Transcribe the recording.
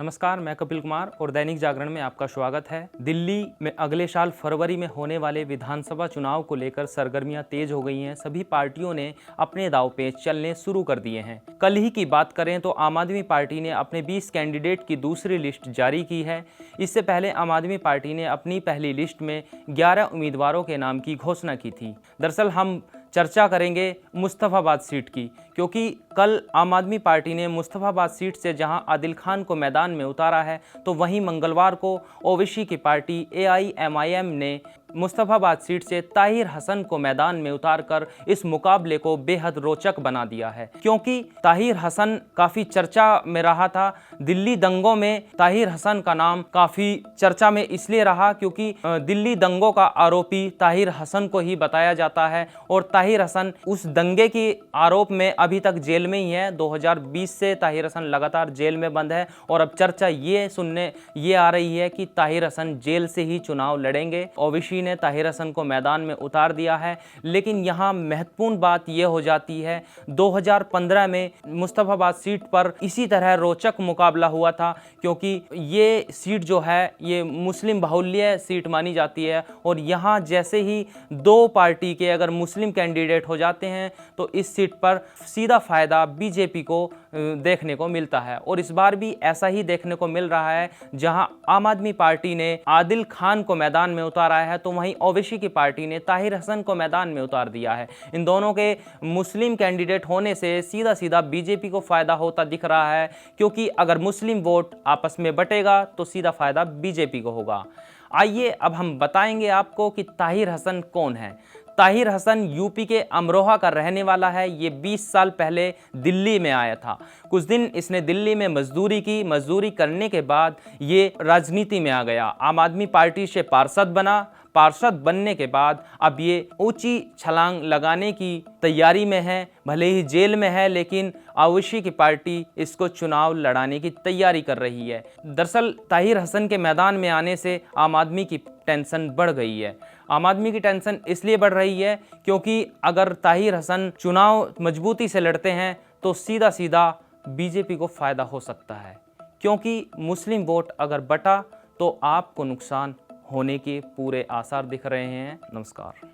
नमस्कार, मैं कपिल कुमार और दैनिक जागरण में आपका स्वागत है। दिल्ली में अगले साल फरवरी में होने वाले विधानसभा चुनाव को लेकर सरगर्मियां तेज हो गई हैं। सभी पार्टियों ने अपने दांवपेच चलने शुरू कर दिए हैं। कल ही की बात करें तो आम आदमी पार्टी ने अपने 20 कैंडिडेट की दूसरी लिस्ट जारी की है। इससे पहले आम आदमी पार्टी ने अपनी पहली लिस्ट में 11 उम्मीदवारों के नाम की घोषणा की थी। दरअसल हम चर्चा करेंगे मुस्तफ़ाबाद सीट की, क्योंकि कल आम आदमी पार्टी ने मुस्तफ़ाबाद सीट से जहां आदिल खान को मैदान में उतारा है, तो वहीं मंगलवार को ओवैसी की पार्टी AIMIM ने मुस्तफ़ाबाद सीट से ताहिर हसन को मैदान में उतारकर इस मुकाबले को बेहद रोचक बना दिया है। क्योंकि ताहिर हसन काफ़ी चर्चा में रहा था। दिल्ली दंगों में ताहिर हसन का नाम काफ़ी चर्चा में इसलिए रहा क्योंकि दिल्ली दंगों का आरोपी ताहिर हसन को ही बताया जाता है और ताहिर हसन उस दंगे की आरोप में अभी तक जेल में ही है। 2020 से ताहिर हसन लगातार जेल में बंद है और अब चर्चा ये आ रही है कि ताहिर हसन जेल से ही चुनाव लड़ेंगे। ओवैसी ने ताहिर हसन को मैदान में उतार दिया है, लेकिन यहाँ महत्वपूर्ण बात यह हो जाती है 2015 में मुस्तफ़ाबाद सीट पर इसी तरह रोचक मुकाबला हुआ था, क्योंकि ये सीट जो है ये मुस्लिम बाहुल्य सीट मानी जाती है और यहाँ जैसे ही दो पार्टी के अगर मुस्लिम कैंडिडेट हो जाते हैं तो इस सीट पर सीधा फायदा बीजेपी को देखने को मिलता है। और इस बार भी ऐसा ही देखने को मिल रहा है। जहां आम आदमी पार्टी ने आदिल खान को मैदान में उतारा है, तो वहीं ओवैसी की पार्टी ने ताहिर हसन को मैदान में उतार दिया है। इन दोनों के मुस्लिम कैंडिडेट होने से सीधा सीधा बीजेपी को फायदा होता दिख रहा है, क्योंकि अगर मुस्लिम वोट आपस में बटेगा तो सीधा फायदा बीजेपी को होगा। आइए अब हम बताएंगे आपको कि ताहिर हसन कौन है। ताहिर हसन यूपी के अमरोहा का रहने वाला है। ये 20 साल पहले दिल्ली में आया था। कुछ दिन इसने दिल्ली में मजदूरी की। मजदूरी करने के बाद ये राजनीति में आ गया। आम आदमी पार्टी से पार्षद बना। पार्षद बनने के बाद अब ये ऊंची छलांग लगाने की तैयारी में है। भले ही जेल में है, लेकिन ओवैसी की पार्टी इसको चुनाव लड़ाने की तैयारी कर रही है। दरअसल ताहिर हसन के मैदान में आने से आम आदमी की टेंशन बढ़ गई है। आम आदमी की टेंशन इसलिए बढ़ रही है क्योंकि अगर ताहिर हसन चुनाव मजबूती से लड़ते हैं तो सीधा सीधा बीजेपी को फायदा हो सकता है, क्योंकि मुस्लिम वोट अगर बटा तो आपको नुकसान होने के पूरे आसार दिख रहे हैं। नमस्कार।